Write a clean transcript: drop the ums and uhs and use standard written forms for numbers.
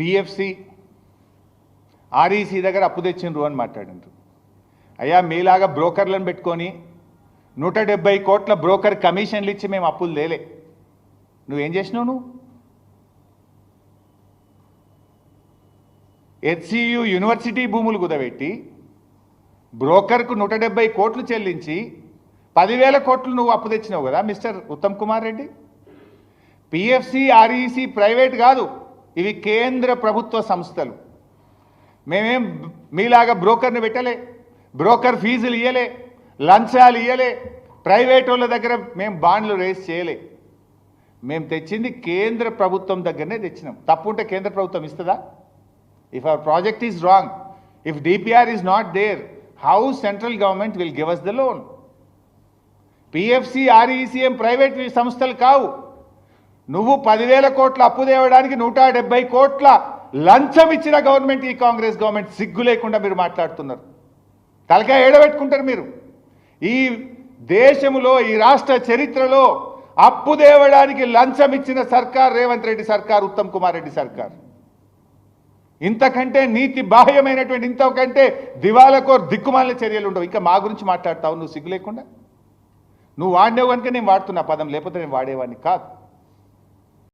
PFC REC దగ్గర అప్పు తెచ్చిండ్రు అని మాట్లాడిండ్రు. అయ్యా మీలాగా బ్రోకర్లను పెట్టుకొని 170 కోట్ల బ్రోకర్ కమిషన్లు ఇచ్చి మేము అప్పులు లేలే. నువ్వేం చేసినావు? నువ్వు హెచ్సియు యూనివర్సిటీ భూములు కుదబెట్టి బ్రోకర్కు 170 కోట్లు చెల్లించి 10,000 కోట్లు నువ్వు అప్పు తెచ్చినావు కదా mister Uttam Kumar Reddy. PFC REC private కాదు, ఇవి కేంద్ర ప్రభుత్వ సంస్థలు. మేమేం మీలాగా బ్రోకర్ని పెట్టలే, బ్రోకర్ ఫీజులు ఇవ్వలే, లంచాలు ఇవ్వలే, ప్రైవేట్ వాళ్ళ దగ్గర మేము బాండ్లు రేస్ చేయలే. మేము తెచ్చింది కేంద్ర ప్రభుత్వం దగ్గరనే తెచ్చినాం. తప్పుంటే కేంద్ర ప్రభుత్వం ఇస్తుందా? If our project is wrong, if DPR is not there, how central government will give us the loan? PFC REC ఏం ప్రైవేట్ సంస్థలు కావు. నువ్వు 10,000 కోట్ల అప్పు తేవడానికి 170 కోట్ల లంచం ఇచ్చిన గవర్నమెంట్ ఈ కాంగ్రెస్ గవర్నమెంట్. సిగ్గు లేకుండా మీరు మాట్లాడుతున్నారు. తలకాయ ఏడబెట్టుకుంటారు మీరు. ఈ దేశంలో ఈ రాష్ట్ర చరిత్రలో అప్పు తేవడానికి లంచం ఇచ్చిన సర్కార్ రేవంత్ రెడ్డి సర్కార్, ఉత్తమ్ కుమార్ రెడ్డి సర్కార్. ఇంతకంటే నీతి బాహ్యమైనటువంటి, ఇంతకంటే దివాలకోర్ దిక్కుమాలిన చర్యలు ఉండవు. ఇంకా మా గురించి మాట్లాడతావు నువ్వు సిగ్గు లేకుండా? నువ్వు వాడినావు కనుక నేను వాడుతున్నా పదం, లేకపోతే నేను వాడేవాడిని కాదు.